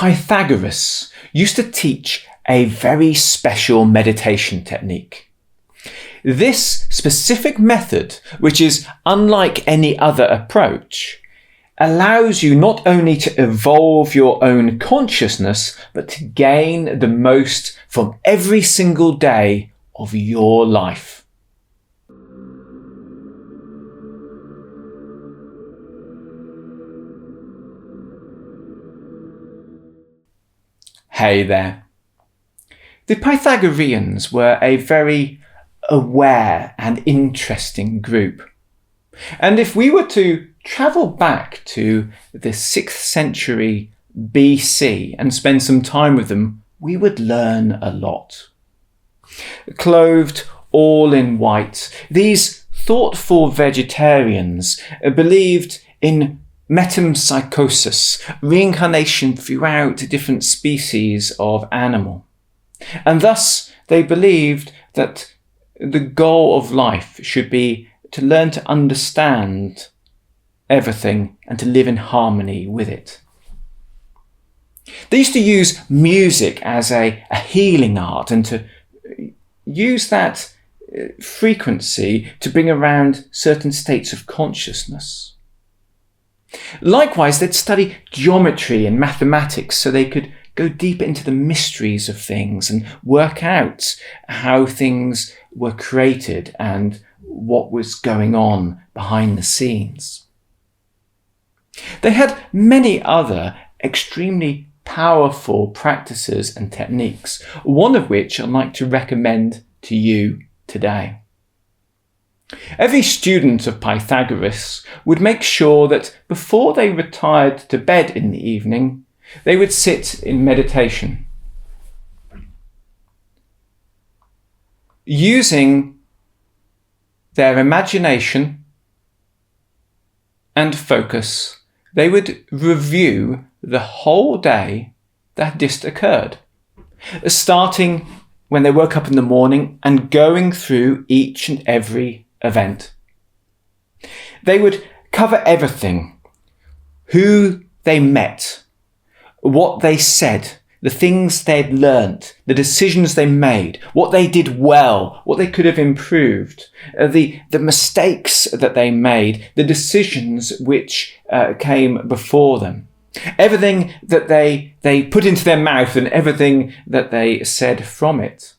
Pythagoras used to teach a very special meditation technique. This specific method, which is unlike any other approach, allows you not only to evolve your own consciousness, but to gain the most from every single day of your life. Hey there. The Pythagoreans were a very aware and interesting group. And if we were to travel back to the 6th century BC and spend some time with them, we would learn a lot. Clothed all in white, these thoughtful vegetarians believed in metempsychosis, reincarnation throughout different species of animal. And thus they believed that the goal of life should be to learn to understand everything and to live in harmony with it. They used to use music as a healing art and to use that frequency to bring around certain states of consciousness. Likewise, they'd study geometry and mathematics so they could go deep into the mysteries of things and work out how things were created and what was going on behind the scenes. They had many other extremely powerful practices and techniques, one of which I'd like to recommend to you today. Every student of Pythagoras would make sure that before they retired to bed in the evening, they would sit in meditation, using their imagination and focus. They would review the whole day that just occurred, starting when they woke up in the morning and going through each and every event. They would cover everything: who they met, what they said, the things they'd learnt, the decisions they made, what they did well, what they could have improved, the mistakes that they made, the decisions which came before them, everything that they put into their mouth and everything that they said from it.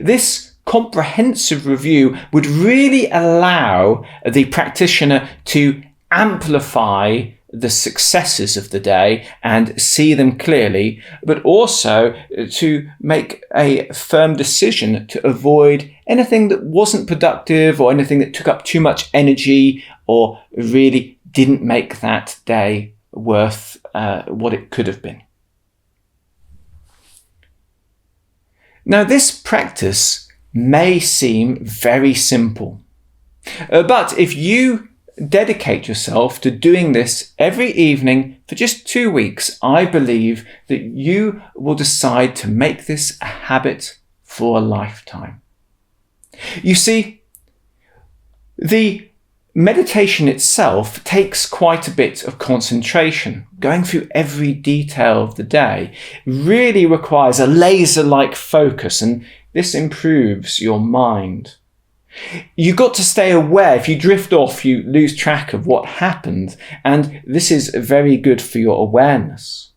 This comprehensive review would really allow the practitioner to amplify the successes of the day and see them clearly, but also to make a firm decision to avoid anything that wasn't productive or anything that took up too much energy or really didn't make that day worth what it could have been. Now, this practice may seem very simple, but if you dedicate yourself to doing this every evening for just 2 weeks, I believe that you will decide to make this a habit for a lifetime. You see, the meditation itself takes quite a bit of concentration. Going through every detail of the day really requires a laser-like focus, and this improves your mind. You've got to stay aware. If you drift off, you lose track of what happened, and this is very good for your awareness.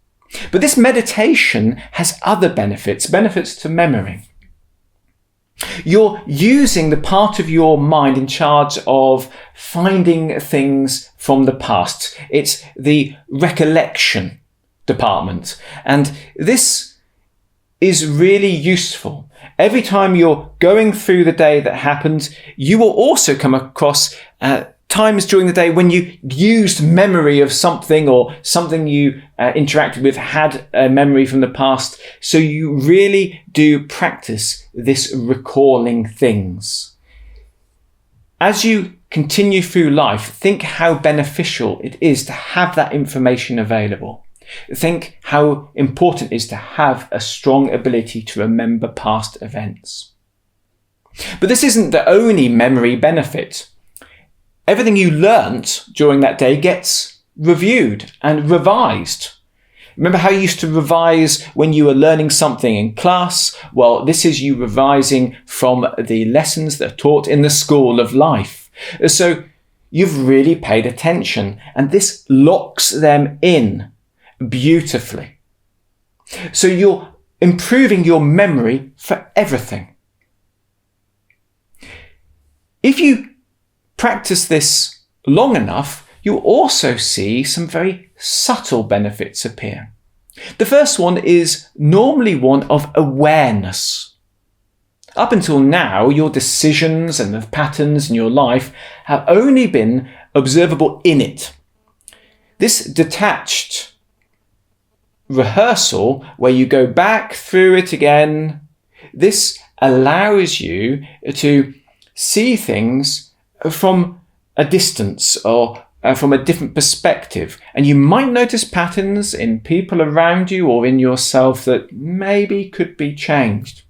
But this meditation has other benefits to memory. You're using the part of your mind in charge of finding things from the past. It's the recollection department, and this is really useful. Every time you're going through the day that happened, you will also come across times during the day when you used memory of something, or something you interacted with had a memory from the past. So you really do practice this recalling things. As you continue through life, think how beneficial it is to have that information available. Think how important it is to have a strong ability to remember past events. But this isn't the only memory benefit. Everything you learnt during that day gets reviewed and revised. Remember how you used to revise when you were learning something in class? Well, this is you revising from the lessons that are taught in the school of life. So you've really paid attention, and this locks them in beautifully. So you're improving your memory for everything. If you practice this long enough, you'll also see some very subtle benefits appear. The first one is normally one of awareness. Up until now, your decisions and the patterns in your life have only been observable in it. This detached rehearsal, where you go back through it again, this allows you to see things from a distance or from a different perspective. And you might notice patterns in people around you or in yourself that maybe could be changed.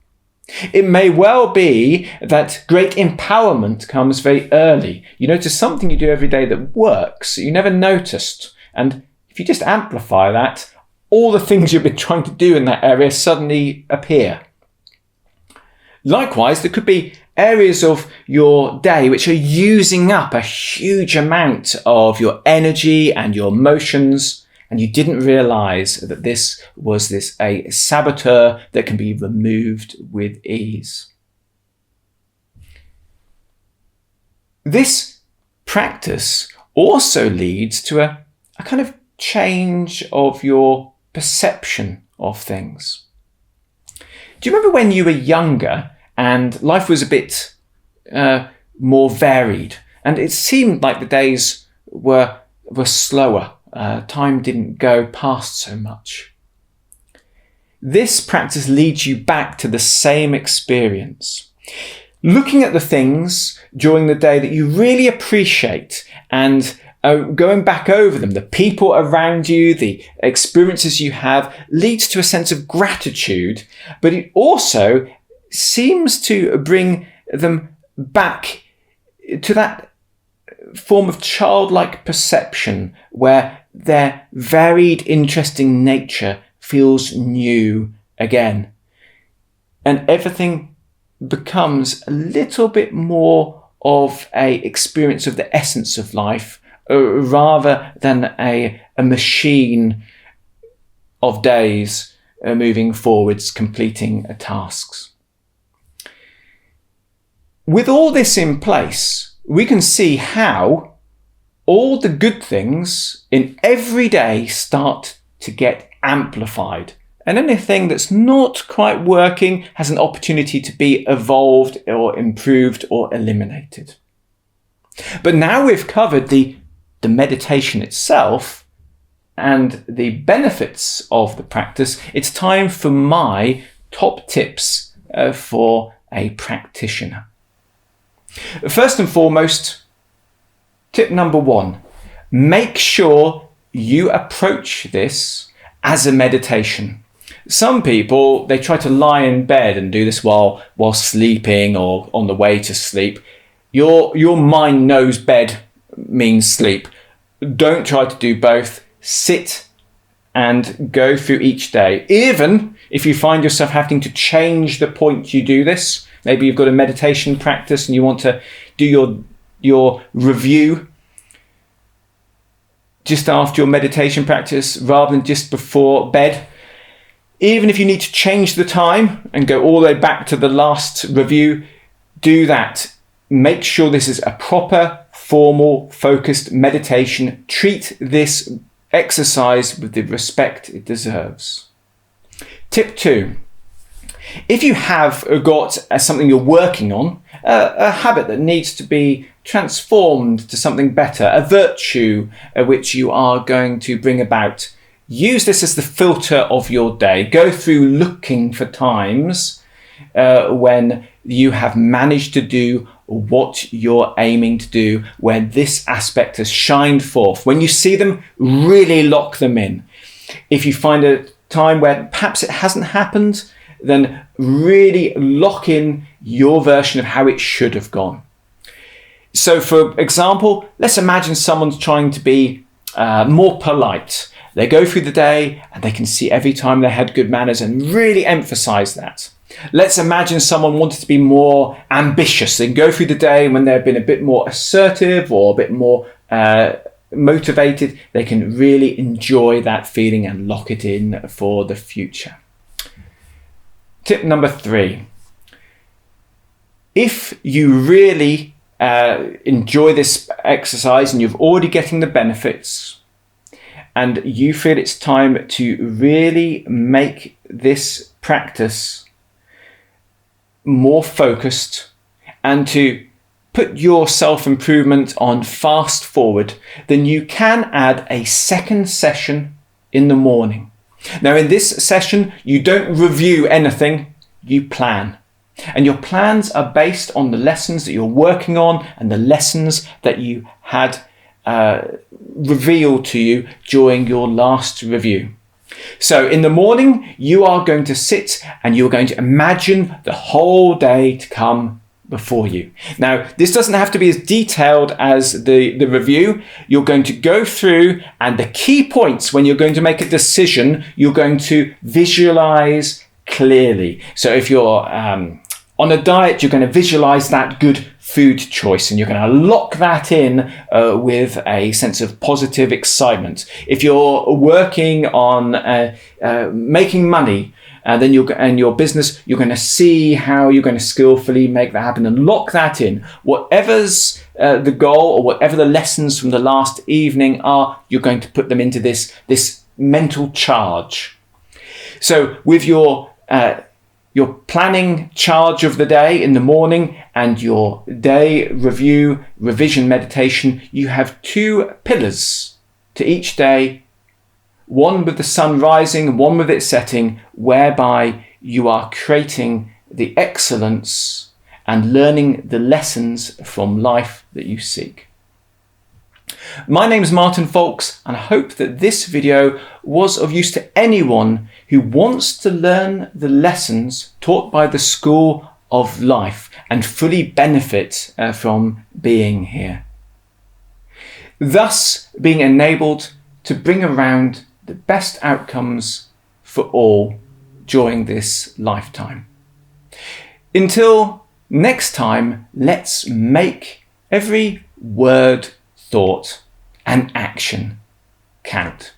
It may well be that great empowerment comes very early. You notice something you do every day that works, that you never noticed. And if you just amplify that, all the things you've been trying to do in that area suddenly appear. Likewise, there could be areas of your day which are using up a huge amount of your energy and your emotions, and you didn't realize that this was a saboteur that can be removed with ease. This practice also leads to a kind of change of your perception of things. Do you remember when you were younger and life was a bit more varied, and it seemed like the days were slower? Time didn't go past so much. This practice leads you back to the same experience. Looking at the things during the day that you really appreciate and going back over them, the people around you, the experiences you have, leads to a sense of gratitude, but it also seems to bring them back to that form of childlike perception where their varied, interesting nature feels new again. And everything becomes a little bit more of an experience of the essence of life rather than a machine of days moving forwards, completing tasks. With all this in place, we can see how all the good things in every day start to get amplified, and anything that's not quite working has an opportunity to be evolved or improved or eliminated. But now we've covered the meditation itself and the benefits of the practice, it's time for my top tips for a practitioner. First and foremost, tip number 1, make sure you approach this as a meditation. Some people, they try to lie in bed and do this while sleeping or on the way to sleep. Your mind knows bed means sleep. Don't try to do both. Sit and go through each day. Even if you find yourself having to change the point you do this, maybe you've got a meditation practice and you want to do your review just after your meditation practice rather than just before bed. Even if you need to change the time and go all the way back to the last review, do that. Make sure this is a proper, formal, focused meditation. Treat this exercise with the respect it deserves. Tip 2. If you have got something you're working on, a habit that needs to be transformed to something better, a virtue which you are going to bring about, use this as the filter of your day. Go through looking for times when you have managed to do what you're aiming to do, where this aspect has shined forth. When you see them, really lock them in. If you find a time where perhaps it hasn't happened, then really lock in your version of how it should have gone. So for example, let's imagine someone's trying to be more polite They go through the day and they can see every time they had good manners and really emphasize that. Let's imagine someone wanted to be more ambitious. They can go through the day when they've been a bit more assertive or a bit more motivated. They can really enjoy that feeling and lock it in for the future. Tip number 3. If you really enjoy this exercise and you're already getting the benefits and you feel it's time to really make this practice more focused and to put your self-improvement on fast forward, then you can add a second session in the morning. Now, in this session, you don't review anything, you plan. And your plans are based on the lessons that you're working on and the lessons that you had revealed to you during your last review. So in the morning, you are going to sit and you're going to imagine the whole day to come before you. Now, this doesn't have to be as detailed as the review. You're going to go through, and the key points when you're going to make a decision, you're going to visualize clearly. So if you're on a diet, you're going to visualize that good food choice and you're going to lock that in with a sense of positive excitement. If you're working on making money, then your business, you're going to see how you're going to skillfully make that happen and lock that in. Whatever's the goal or whatever the lessons from the last evening are, you're going to put them into this mental charge. So with your planning charge of the day in the morning and your day review, revision meditation, you have 2 pillars to each day, one with the sun rising, one with it setting, whereby you are creating the excellence and learning the lessons from life that you seek. My name is Martin Folks, and I hope that this video was of use to anyone who wants to learn the lessons taught by the School of Life and fully benefit from being here. Thus being enabled to bring around the best outcomes for all during this lifetime. Until next time, let's make every word, thought and action count.